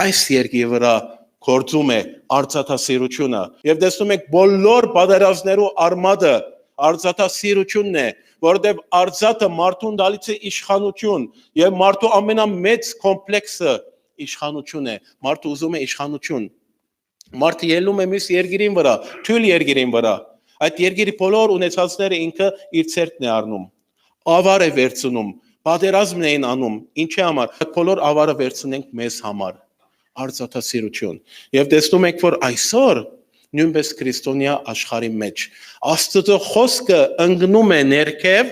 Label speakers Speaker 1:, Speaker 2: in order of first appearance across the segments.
Speaker 1: այս երկրի վրա գործում է արծաթասիրությունը եւ տեսնում եք բոլոր պատերազմներու արմատը արծաթասիրությունն է, որովհետեւ արծաթը մարդուն տալիս է իշխանություն եւ մարդու ամենամեծ կոմպլեքսը իշխանություն է, մարդը ուզում է իշխանություն, մարդը ելնում է մյուս երկրին վրա, թույլ երկրին վրա, այդ երկրի բոլոր ունեցածները ինքը իր ցերկն է առնում, ավար է վերցնում, պատերազմն էին անում, ինչի համար, այդ բոլոր ավարը վերցնենք մեզ համար, արծաթասիրություն, եւ տեսնում եք, որ այսօր նույնպես քրիստոնյա աշխարհի մեջ Աստծո խոսքը ընկնում է ներքև,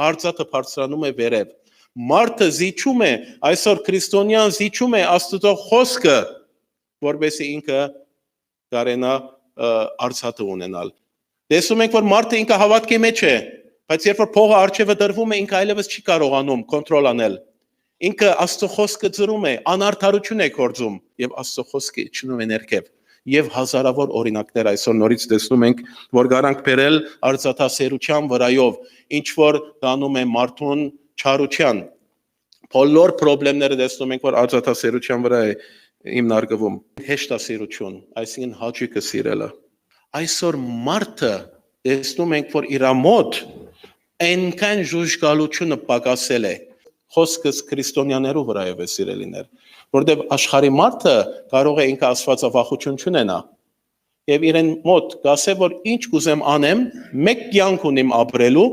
Speaker 1: արծաթը բարձրանում է վերև, մարդը զիջում է, այսօր քրիստոնյան զիջում է Աստծո խոսքը, որովհետեւ ինքը կարենա արծաթը ունենալ։ Տեսնում եք, որ մարդը ինքը հավատքի մեջ է, բայց երբ որ փողը արջևը դրվում է, ինքը այլևս չի կարողանում կոնտրոլ անել։ Ինքը Աստծո խոսքը ծրում է, անարդարություն է գործում եւ Աստծո խոսքը իջնում է ներքև։ Եվ հազարավոր օրինակներ այսօր նորից տեսնում ենք, որ գարանք բերել արծաթասերության վրայով, ինչ որ դանում է մարդուն չարության։ Բոլոր խնդիրները տեսնում ենք, որ արծաթասերության վրա է հիմնարկվում, հեշտասիրություն, այսինքն հաճույքը սիրելը։ Այսօր մարդը տեսնում ենք, որ իր մոտ այնքան ժուժգալությունը պակասել է, խոսքս քրիստոնյաներու վրայով է սիրելիներ, որտեղ աշխարհի մարդը կարող է ինքը աստվածավախություն չունենա, եւ իրեն մոտ գասե, որ ինչ կուզեմ անեմ, մեկ կյանք ունիմ ապրելու,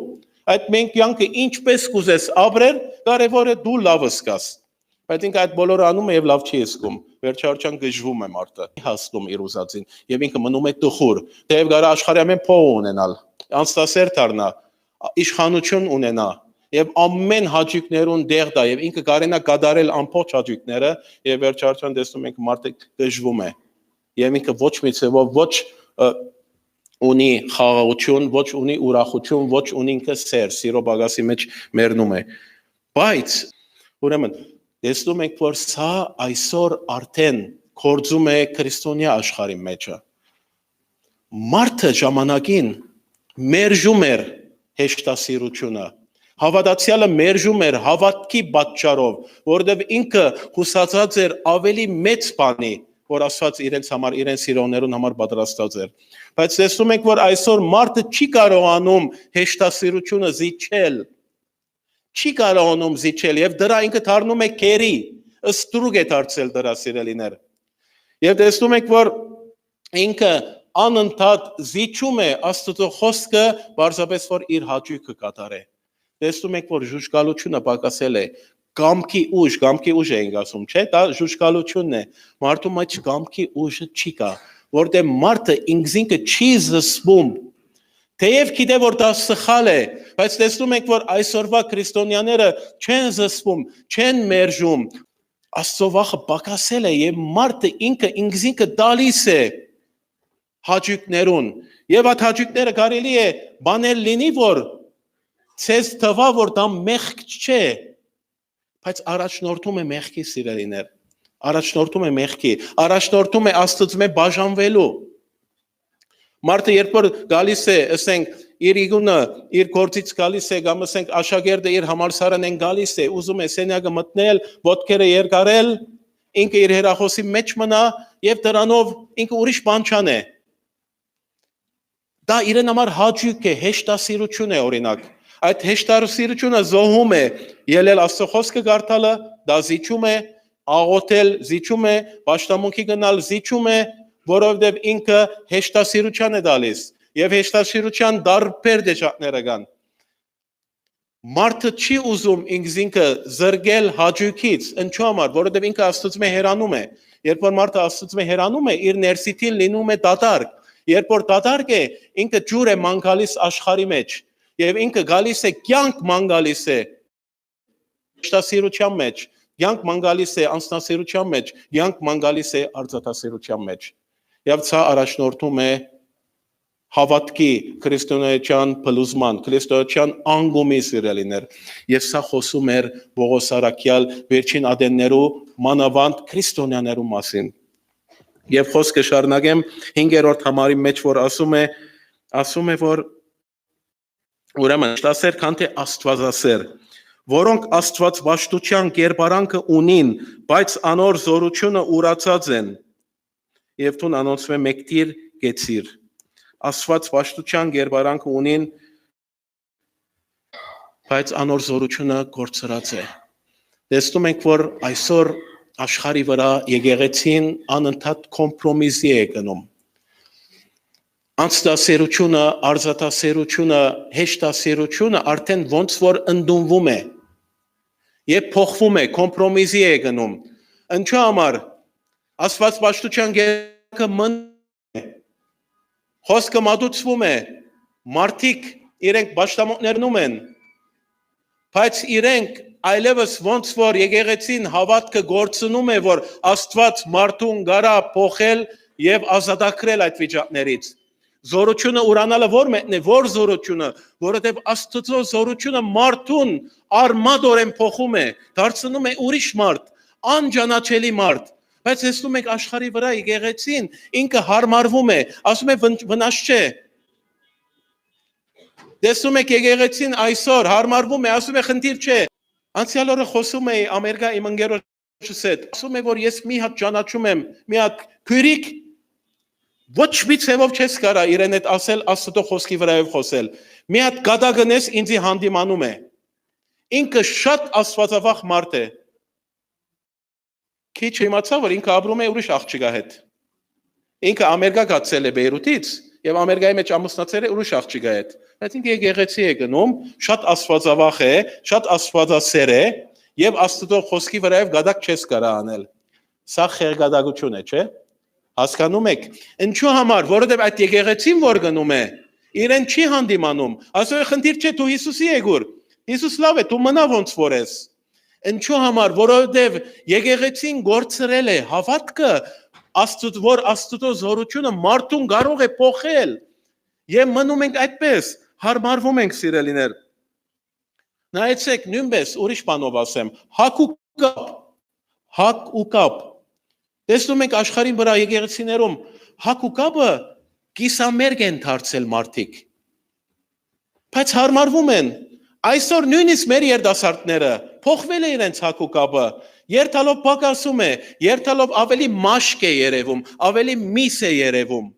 Speaker 1: այդ մեկ կյանքը ինչպես կուզես ապրել, կարևորը դու լավը զգաս, բայց ինքը այդ բոլորը անում է եւ լավ չի զգում, վերջարչան գժվում է մարդը, հասնում իր ուզածին, եւ ինքը մնում է տխուր, թեև գարա աշխարհի ամեն փող ունենալ, անստասեր դառնա, իշխանություն ունենա, եւ ամեն հաճույքներուն դեղ դա եւ ինքը կարենա կատարել ամբողջ հաճույքները եւ վերջարչան տեսնում ենք մարդը գժվում է եւ ինքը ոչ մի ցեվով ոչ ունի խաղաղություն, ոչ ունի ուրախություն, ոչ ունի ինքը սիրո բագասի մեջ մեռնում է, բայց ուրեմն տեսնում եք, որ սա այսօր արդեն գործում է քրիստոնյա աշխարհի մեջը։ Մարդը ժամանակին մերժում էր հեշտասիրությունը, հավատացյալը մերժում էր հավատքի պատճառով, որովհետև ինքը հուսացած էր ավելի մեծ բանի, որ Աստված իրենց համար, իրեն սիրողներուն համար պատրաստած էր։ Բայց տեսնում եք, որ այսօր մարդը չի կարողանում հեշտասիրությունը զիջել, չի կարողանում զիջել եւ դրա ինքը դառնում է քերի, ստրուկ է դարձել դրա սիրելիներ։ Եվ տեսնում եք, որ ինքը անընդհատ զիջում է Աստծո խոսքը, բարձրապես որ իր հաճույքը կատարե։ Տեսնում եք, որ ժուժգալությունը պակասել է, կամքի ուժ ենք ասում, չէ՞, դա ժուժգալությունն է։ Մարդու մեջ կամքի ուժը չի կա, որտեղ մարդը ինքնին չի զսպում։ Թեև գիտե որ դա սխալ է, բայց տեսնում եք, որ այսօրվա քրիստոնյաները չեն զսպում, չեն մերժում։ Աստծո վախը պակասել է եւ մարդը ինքը ինքնին տալիս է հաճույքներուն։ Եվ այդ հաճույքները կարելի է բանել լինի, որ ցես թվա, որ դա մեղք չէ, բայց առաջնորդում է մեղքի սիրելիներ։ Առաջնորդում է մեղքի, առաջնորդում է Աստծո բաժանվելու։ Մարդը երբ որ գալիս է, ասենք, իր իգունը, իր գործից գալիս է, կամ ասենք աշակերտը իր համալսարան են գալիս է, ուզում է սենյակը մտնել, ոտքերը երկարել, ինքը իր հեռախոսի մեջ մնա եւ դրանով ինքը ուրիշ բան չանե։ Դա իրեն համար հաճույք է, հեշտասիրություն է օրինակ։ Այդ հեշտասիրությունը զոհում է ելել Աստծո խոսքը կարդալը, դա զիջում է, աղոթել զիջում է, պաշտամունքի գնալ զիջում է, որովհետև ինքը հեշտասիրության է տալիս եւ հեշտասիրության դարբեր դեշակները կան։ Մարդը չի ուզում ինքը զրկել հաճույքից, ինչու համար, որովհետև ինքը Աստծո հեռանում է։ Երբ որ մարդը Աստծո հեռանում է, իր ներսիթին լինում է դատարկ։ Երբ որ դատարկ է, ինքը ջուր է ման գալիս աշխարհի մեջ եւ ինքը գալիս է կյանք ման գալիս է հեշտասիրության մեջ, կյանք ման գալիս է անձնասիրության մեջ, կյանք ման գալիս է արծաթասիրության մեջ։ Եվ սա առաջնորդում է հավատքի քրիստոնեական փլուզման, քրիստոնեական անգումի սիրելիներ։ Եվ սա խոսում էր Պողոս առաքյալ վերջին ադեններու մանավանդ քրիստոնյաներու մասին։ Եվ խոսքը շարունակեմ 5-րդ համարի մեջ, որ ասում է, որ ուրեմն հեշտասեր քան թե աստվածասեր, որոնք Աստված վաշտության կերպարանքը ունին, բայց անոր զորությունը ուրացած են։ Եվ տուն անոնցում է մեկտիր գեցիր։ Աստված վաշտության կերպարանքը ունին, բայց անոր զորությունը կորցրած է։ Տեսնում ենք, որ այսօր աշխարհի վրա եկեղեցին անընդհատ կոմպրոմիսի է գնում։ Անձնասերությունը, արձատասերությունը, հեշտասերությունը արդեն ոնց որ ընդունվում է եւ փոխվում է, կոմպրոմիսի է գնում։ Ինչու համար Աստված վաշտության գերակը մնում է, խոսքը մատուցվում է, մարդիկ իրենք պաշտամունքներնում են, բայց իրենք այլևս ոնց որ եկեղեցին հավատքը գործնում է, որ Աստված մարդուն գարա փոխել եւ ազատագրել այդ վիճակներից։ Զորությունը ուրանալը որ մեկն է, որ զորությունը, որովհետև Աստծո զորությունը մարդուն արմատորեն փոխում է, դարձնում է ուրիշ մարդ, անճանաչելի մարդ։ Բայց տեսնում եք աշխարհի վրա եկեղեցին ինքը հարմարվում է, ասում է վնաս չէ։ Տեսնում եք եկեղեցին այսօր հարմարվում է, ասում է խնդիր չէ։ Անցյալ օրը խոսում էի Ամերիկայի իմ ընկերոջս հետ, ասում է որ ես մի հատ ճանաչում եմ, մի հատ քյուրիկ ոչ մի ցևով չես կարա իրեն հետ ասել Աստծո խոսքի վրայով խոսել։ Մի հատ գադագնես ինձի հանդիմանում է։ Ինքը շատ աստվածավախ մարդ է։ Քիչ իմացա, որ ինքը ապրում է ուրիշ աղջիկա հետ։ Ինքը Ամերիկա գացել է Բեյրութից եւ Ամերիկայի մեջ ամուսնացել է ուրիշ աղջիկա հետ։ Բայց ինքը եկեղեցի է գնում, շատ աստվածավախ է, շատ աստվածասեր է եւ Աստծո խոսքի վրայով գադակ չես կարա անել։ Սա խեղգադագություն է, չէ՞։ Հասկանում եք, ինչու համար, որովհետև այդ եկեղեցին որ գնում է, իրեն չի հանդիմանում, ասում է խնդիր չէ, դու Հիսուսի եկուր, Հիսուս լավ է, դու մնա ոնց որ ես։ Ինչու համար, որովհետև եկեղեցին գործրել է հավատքը, որ Աստծո զորությունը մարդուն կարող է փոխել։ Եվ մնում ենք այդպես, հարմարվում ենք սիրելիներ։ Նայեցեք, նույնպես ուրիշ բանով ասեմ, հակ ու կապ։ Տեսնում ենք աշխարհին վրա եկեղեցիներում հակ ու կապը կիսամերկ են դարձել մարդիկ։ Բայց հարմարվում են։ Այսօր նույնիսկ մեր երիտասարդները փոխվել է իրենց հակ ու կապը։ Երթալով պակասում է, երթալով ավելի մաշկ է երևում, ավելի միս է երևում։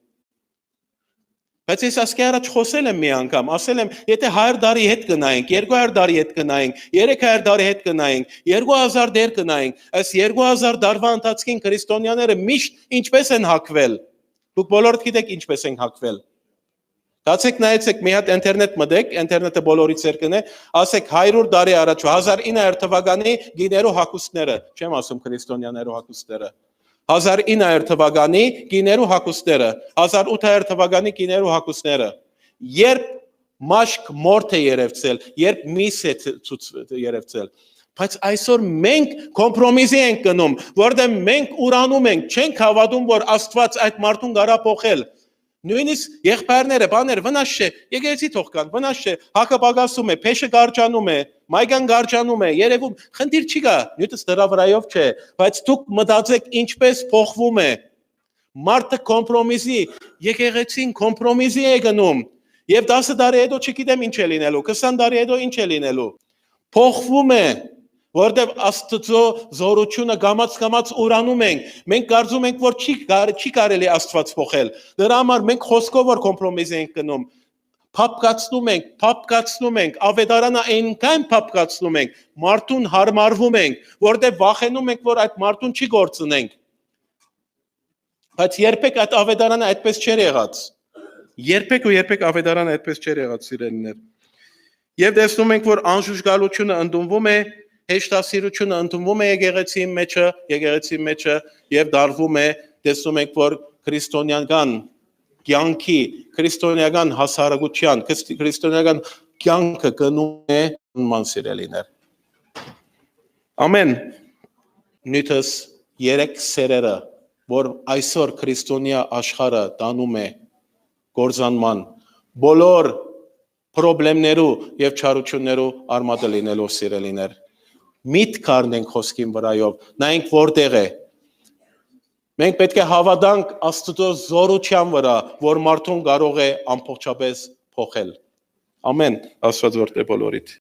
Speaker 1: Բայց ես ասկի առաջ խոսել եմ մի անգամ, ասել եմ, եթե 100 տարի հետ գնայինք, 200 տարի հետ գնայինք, 300 տարի հետ գնայինք, 2000 դեր գնայինք, այս 2000 տարվա ընթացքին քրիստոնյաները միշտ ինչպես են հակվել։ Դուք բոլորդ գիտեք ինչպես են հակվել։ Դացեք նայեցեք մի հատ ինտերնետ մտեք, ինտերնետը բոլորից երկն է, ասեք 100 տարի առաջ 1900 թվականի գիներու հակուստները, չեմ ասում քրիստոնյաներու հակուստները։ 1900 թվականի գիներու հակուստները, 1800 թվականի գիներու հակուստները, երբ մաշկ մորթ է երևցել, երբ միս է երևցել, բայց այսօր մենք կոմպրոմիսի ենք գնում, որտեղ մենք ուրանում ենք, չենք հավատում, որ Աստված այդ մարդուն կարա փոխել։ Նույնիսկ եղբայրները, բաներ, վնաս չէ, եկեղեցի թող կան, վնաս չէ, հակը պակասում է, փեշը գարջանում է, մայգան գարջանում է, երևում, խնդիր չի գա, նույնիսկ դրա վրայով չէ, բայց դուք մտածեք ինչպես փոխվում է։ Մարդը կոմպրոմիսի, եկեղեցին կոմպրոմիսի է գնում, եւ 10 տարի հետո չգիտեմ ինչ է լինելու, 20 տարի հետո ինչ է լինելու։ Փոխվում է, որտեղ Աստծո զորությունը գամած ուրանում ենք, մենք կարծում ենք, որ չի կարելի Աստված փոխել։ Դրա համար մենք խոսքով որ կոմպրոմիս ենք գնում, փապկացնում ենք, ավետարանը այնքան փապկացնում ենք, մարդուն հարմարվում ենք, որտեղ վախենում ենք, որ այդ մարդուն չի գործնենք։ Բայց երբեք այդ ավետարանը այդպես չէր եղած։ Երբեք ավետարանը այդպես չէր եղած, սիրելիներ։ Եվ տեսնում ենք, որ անժուժգալությունը ընդունվում է, հեշտասիրությունը ընդունվում է եկեղեցի մեջը եւ դարվում է, տեսնում ենք, որ քրիստոնեական կյանքի, քրիստոնեական հասարակության, քրիստոնեական կյանքը գնում է ման սիրելիներ։ Ամեն նույնպես 3 սերերը, որ այսօր քրիստոնյա աշխարհը տանում է գործանման, բոլոր պրոբլեմներու եւ չարություններու արմատը լինելով սիրելիներ։ Միտք առնենք խոսքին վրայով, նայենք որտեղ է։ Մենք պետք է հավատանք Աստծո զորության վրա, որ մարդուն կարող է ամբողջապես փոխել։ Ամեն, Աստված որտե բոլորիդ։